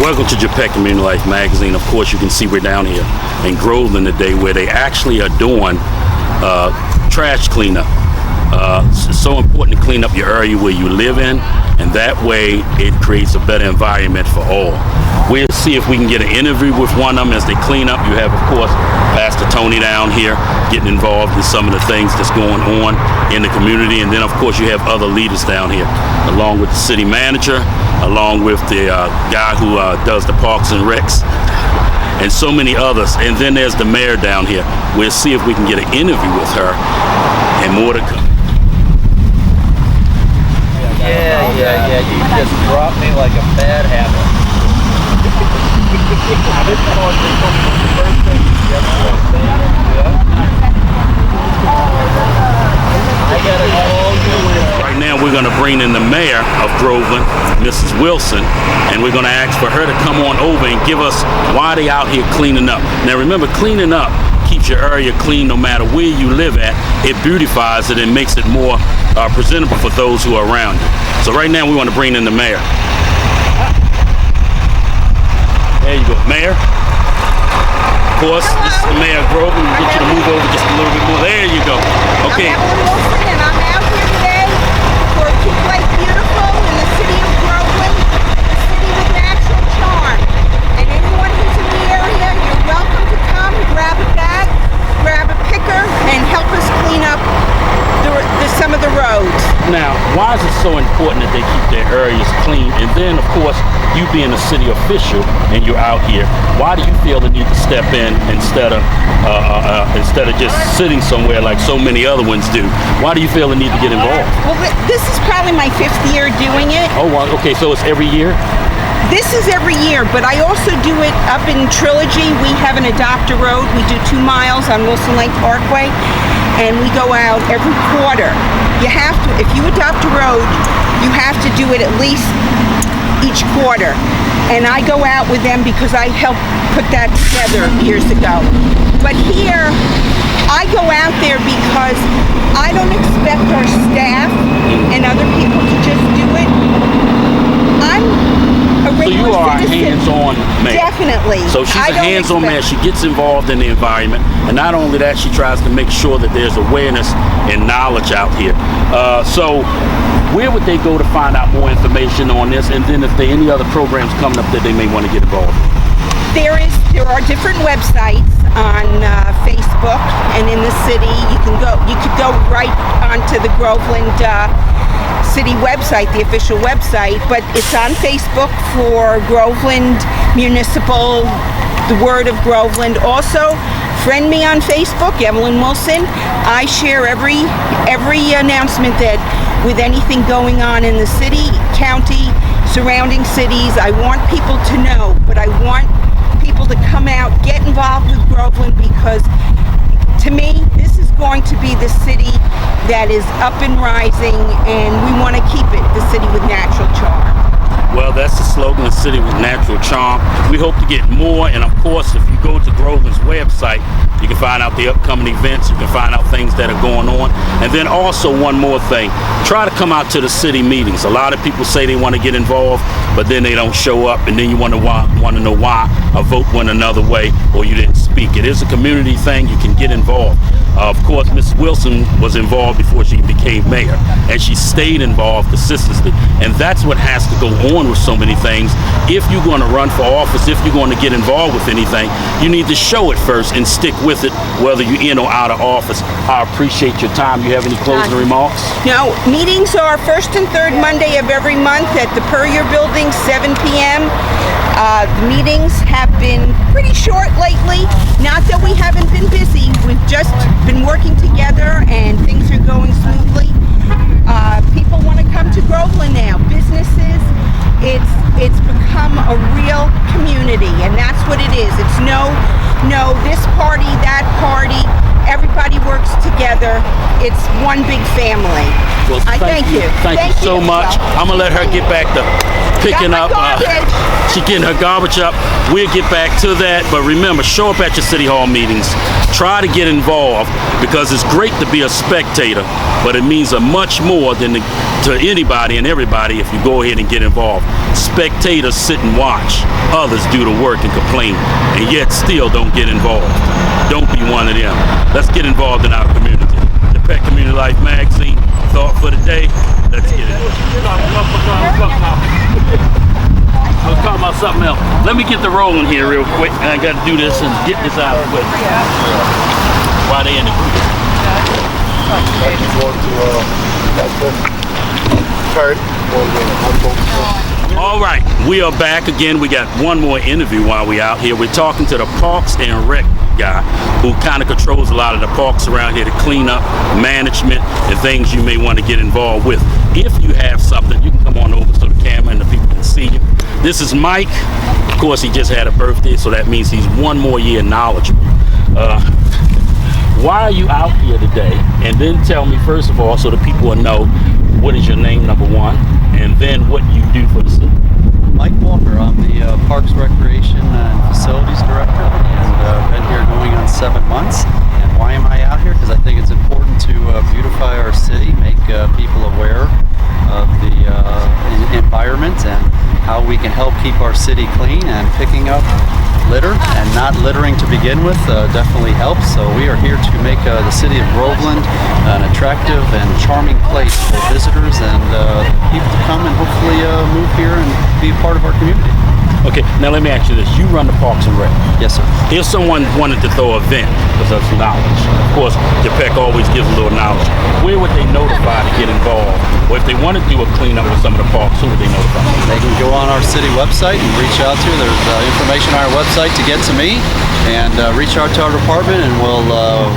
Welcome to Japan Community Life Magazine. Of course, you can see we're down here in Groveland today where they actually are doing trash cleanup. It's so important to clean up your area where you live in, and that way it creates a better environment for all. We'll see if we can get an interview with one of them as they clean up. You have, of course, Pastor Tony down here getting involved in some of the things that's going on in the community, and then, of course, you have other leaders down here, along with the city manager, along with the guy who does the parks and recs, and so many others. And then there's the mayor down here. We'll see if we can get an interview with her, and more to come. Yeah. You just dropped me like a bad habit. Right now we're going to bring in the mayor of Groveland, Mrs. Wilson, and we're going to ask for her to come on over and give us why they out here cleaning up. Now remember, cleaning up keeps your area clean no matter where you live at. It beautifies it and makes it more presentable for those who are around you. So right now we want to bring in the mayor. There you go, Mayor. Of course, this is the mayor of Groveland. We'll get you to move over just a little bit more. There you go. Okay. I'm Evelyn Wilson, and I'm out here today for Keep Life Beautiful in the city of Groveland, a city with natural charm. And anyone who's in the area, you're welcome to come, grab a bag, grab a picker, and help us clean up some of the roads. Now, why is it so important that they keep their areas clean? And then, of course, you being a city official and you're out here, why do you feel the need to step in instead of just sitting somewhere like so many other ones do? Why do you feel the need to get involved? Well, this is probably my 5th year doing it. Oh, wow. Okay, so it's every year? This is every year, but I also do it up in Trilogy. We have an Adopt a Road. We do 2 miles on Wilson Lake Parkway, and we go out every quarter. You have to, if you adopt a road, you have to do it at least each quarter. And I go out with them because I helped put that together years ago. But here, I go out there because I don't expect our staff and other people to just do it. I'm a regular citizen. So you are a hands-on mayor. Definitely. So she's a hands-on mayor. She gets involved in the environment, and not only that, she tries to make sure that there's awareness and knowledge out here. So where would they go to find out more information on this, and then if there are any other programs coming up that they may want to get involved in? There are different websites on Facebook and in the city. You could go right onto the Groveland city website, the official website, but it's on Facebook for Groveland Municipal, the Word of Groveland. Also, friend me on Facebook, Evelyn Wilson. I share every announcement that with anything going on in the city, county, surrounding cities. I want people to know, but I want people to come out, get involved with Groveland, because to me, this is going to be the city that is up and rising, and we want to keep it the city with natural charm. Well, that's the slogan, the city with natural charm. We hope to get more, and of course, if you go to Groveland's website, you can find out the upcoming events, you can find out things that are going on. And then also one more thing, try to come out to the city meetings. A lot of people say they want to get involved, but then they don't show up, and then you want to know why a vote went another way or you didn't speak. It is a community thing, you can get involved. Of course, Ms. Wilson was involved before she became mayor, and she stayed involved consistently. And that's what has to go on with so many things. If you're going to run for office, if you're going to get involved with anything, you need to show it first and stick with it, whether you're in or out of office. I appreciate your time. You have any closing remarks? No, meetings are first and third Monday of every month at the Puryear Building, 7 p.m. The meetings have been pretty short lately. Not that we haven't been busy. We've just been working together and things are going smoothly. People want to come to Groveland now. Businesses, it's become a real community, and that's what it is. It's no this party, that party. Everybody works together. It's one big family. Well, I thank you. Thank you so much. I'm gonna let her get back to picking up. Garbage. She's getting her garbage up. We'll get back to that. But remember, show up at your City Hall meetings. Try to get involved, because it's great to be a spectator, but it means a much more than to anybody and everybody if you go ahead and get involved. Spectators sit and watch others do the work and complain, and yet still don't get involved. Don't be one of them. Let's get involved in our community. The Pet Community Life Magazine, thought for the day. Let's get it. I was talking about something else. Let me get the rolling here real quick, and I got to do this and get this out of the way while they in the group. All right, we are back again. We got one more interview while we out here. We're talking to the Parks and Rec guy who kind of controls a lot of the parks around here to clean up, management, and things you may want to get involved with. If you have something, you can come on over so the camera and the people can see you. This is Mike. Of course, he just had a birthday, so that means he's one more year knowledgeable. Why are you out here today? And then tell me, first of all, so the people will know, what is your name, number one, and then what you do for the city. Mike Walker. I'm the Parks, Recreation, and Facilities Director, and been here going on 7 months. And why am I out here? Because I think it's important to beautify our city, make people aware of the environment and how we can help keep our city clean, and picking up litter and not littering to begin with definitely helps. So we are here to make the city of Groveland an attractive and charming place for visitors and people to come and hopefully move here and be a part of our community. Okay, now let me ask you this. You run the Parks and Rec. Yes, sir. If someone wanted to throw an event, because that's knowledge, of course, the PEC always gives a little knowledge, where would they notify to get involved? Or if they want to do a cleanup with some of the parks, who would they notify? They can go on our city website and reach out to. There's information on our website to get to me, and reach out to our department, and we'll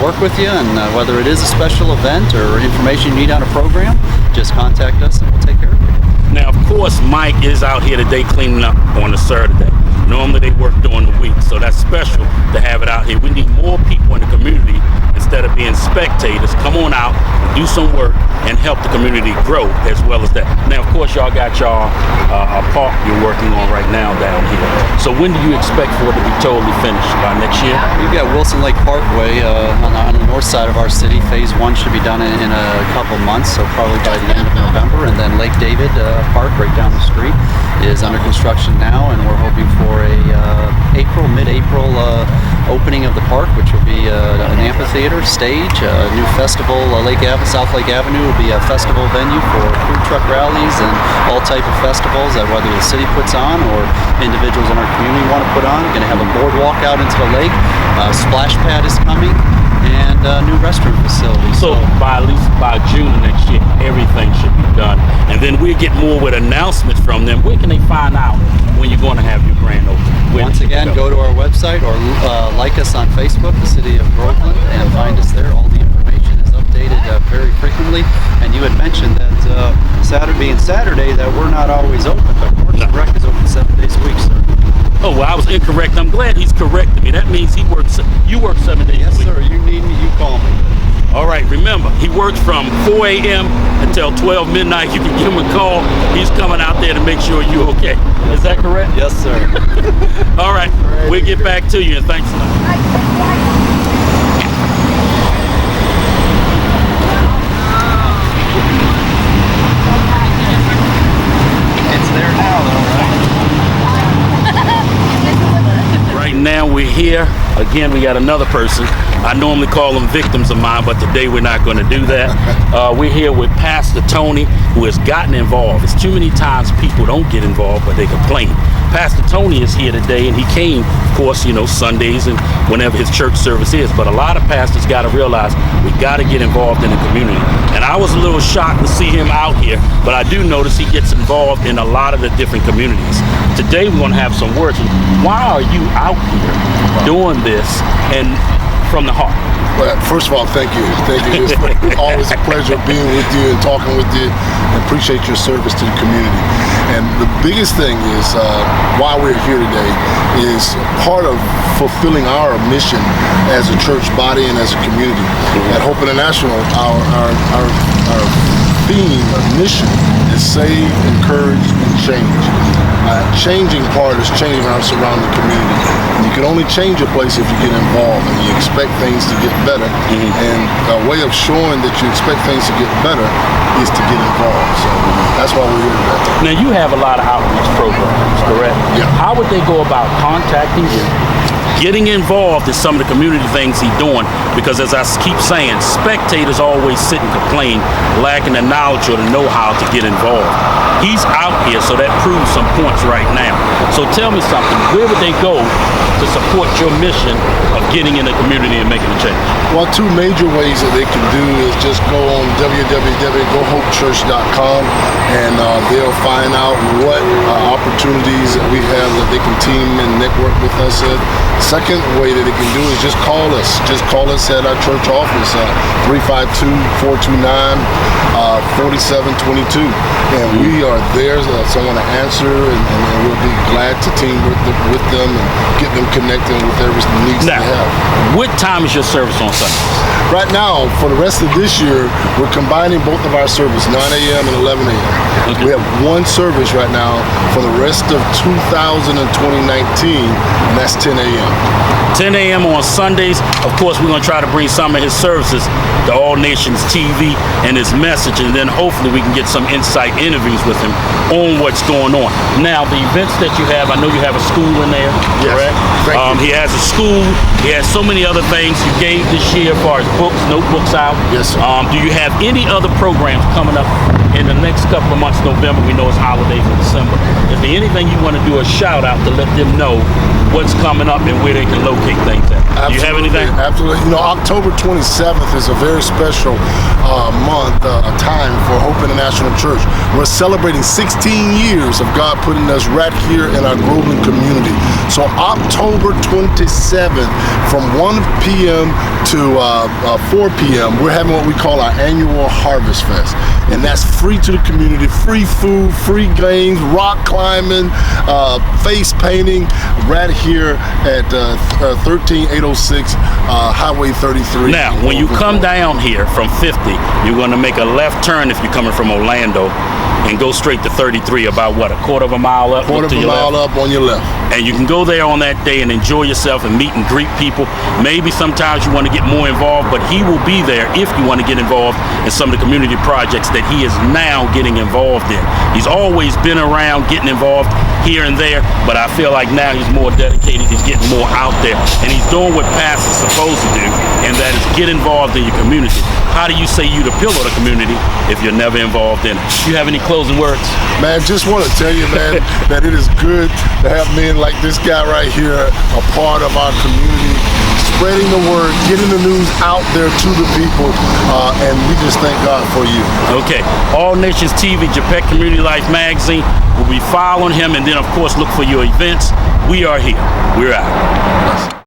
work with you. And whether it is a special event or information you need on a program, just contact us and we'll take care of it. Now, of course, Mike is out here today cleaning up on a Saturday. Normally they work during the week, so that's special to have it out here. We need more people in the community instead of being spectators. Come on out, do some work, and help the community grow as well as that. Now, of course, y'all got y'all a park you're working on right now down here. So when do you expect for it to be totally finished? By next year? We've got Wilson Lake Parkway on the north side of our city. Phase 1 should be done in a couple months, so probably by the end of November. And then Lake David Park right down the street is under construction now, and we're hoping for a mid-April opening of the park, which will be an amphitheater, stage, a new festival. South Lake Avenue will be a festival venue for food truck rallies and all type of festivals that whether the city puts on or individuals in our community want to put on. We're going to have a boardwalk out into the lake. Splash pad is coming, and new restroom facilities. So by at least by June of next year, everything should be done. And then we'll get more with announcements from them. Where can they find out when you're going to have your grand opening? Once again, go to our website or like us on Facebook, the City of Groveland, and find us there. All the information is updated very frequently. And you had mentioned that Saturday that we're not always open, but Parks and Rec is open 7 days a week, sir. Oh, well, I was incorrect. I'm glad he's correcting me. That means you work 7 days Yes, a week. sir. You need me, you call me. All right, remember, he works from 4 a.m. until 12 midnight. You can give him a call. He's coming out there to make sure you're okay. Is that correct? Yes, sir. All right, we'll get back to you, and thanks a lot. Now we're here again. We got another person. I normally call them victims of mine, but today we're not going to do that. We're here with Pastor Tony, who has gotten involved. It's too many times people don't get involved, but they complain. Pastor Tony is here today, and he came, of course, Sundays and whenever his church service is. But a lot of pastors got to realize we got to get involved in the community. And I was a little shocked to see him out here, but I do notice he gets involved in a lot of the different communities. Today we're going to have some words. Why are you out here doing this and from the heart? Well, first of all, thank you. Thank you. It's always a pleasure being with you and talking with you. I appreciate your service to the community. And the biggest thing is why we're here today is part of fulfilling our mission as a church body and as a community. At Hope International, our theme or mission is save, encourage, and change. Changing part is changing our surrounding community. And you can only change a place if you get involved and you expect things to get better. And a way of showing that you expect things to get better is to get involved. So that's why we're here today. Now you have a lot of outreach programs, correct? Yeah. How would they go about contacting you, getting involved in some of the community things he's doing? Because as I keep saying, spectators always sit and complain, lacking the knowledge or the know-how to get involved. He's out here, so that proves some points right now. So tell me something, where would they go to support your mission of getting in the community and making a change? Well, two major ways that they can do is just go on www.gohopechurch.com and they'll find out what opportunities that we have that they can team and network with us at. Second way that they can do is just call us. Just call us at our church office, 352-429-4722. And we are there, someone to answer, and we'll be glad to team with them and get them connected with every needs Now, they have. what time is your service on Sundays? Right now, for the rest of this year, we're combining both of our services, 9 a.m. and 11 a.m. Okay. We have one service right now for the rest of 2019, and that's 10 a.m. 10 a.m. on Sundays. Of course, we're going to try to bring some of his services to All Nations TV and his message, and then hopefully we can get some insight interviews with him on what's going on. Now, the events that you have, I know you have a school in there, Yes. correct? Thank you. He has a school. He has so many other things you gave this year as far as books, notebooks out. Yes, sir. Do you have any other programs coming up in the next couple of months? November, we know it's holidays in December. Is there anything you want to do a shout out to let them know what's coming up and where they can locate things at? Do you have anything? Absolutely. You know, October 27th is a very special month, a time for Hope International Church. We're celebrating 16 years of God putting us right here in our Groveland community. So October 27th, from 1 p.m. to 4 p.m., we're having what we call our annual Harvest Fest. And that's free to the community, free food, free games, rock climbing, face painting, right here at 13806 Highway 33. Now, when you come down here from 50, you're going to make a left turn if you're coming from Orlando and go straight to 33, about what, a quarter of a mile up? Quarter of a mile up on your left. And you can go there on that day and enjoy yourself and meet and greet people. Maybe sometimes you want to get more involved, but he will be there if you want to get involved in some of the community projects that he is now getting involved in. He's always been around getting involved here and there, but I feel like now he's more dedicated, he's getting more out there, and he's doing what pastors are supposed to do, and that is get involved in your community. How do you say you the pillar of the community if you're never involved in it? Do you have any closing words? Man, just want to tell you, man, that it is good to have men like this guy right here a part of our community, spreading the word, getting the news out there to the people, and we just thank God for you. Okay, All Nations TV, Japet Community Life Magazine. We'll be following him, and then of course look for your events. We are here. We're out.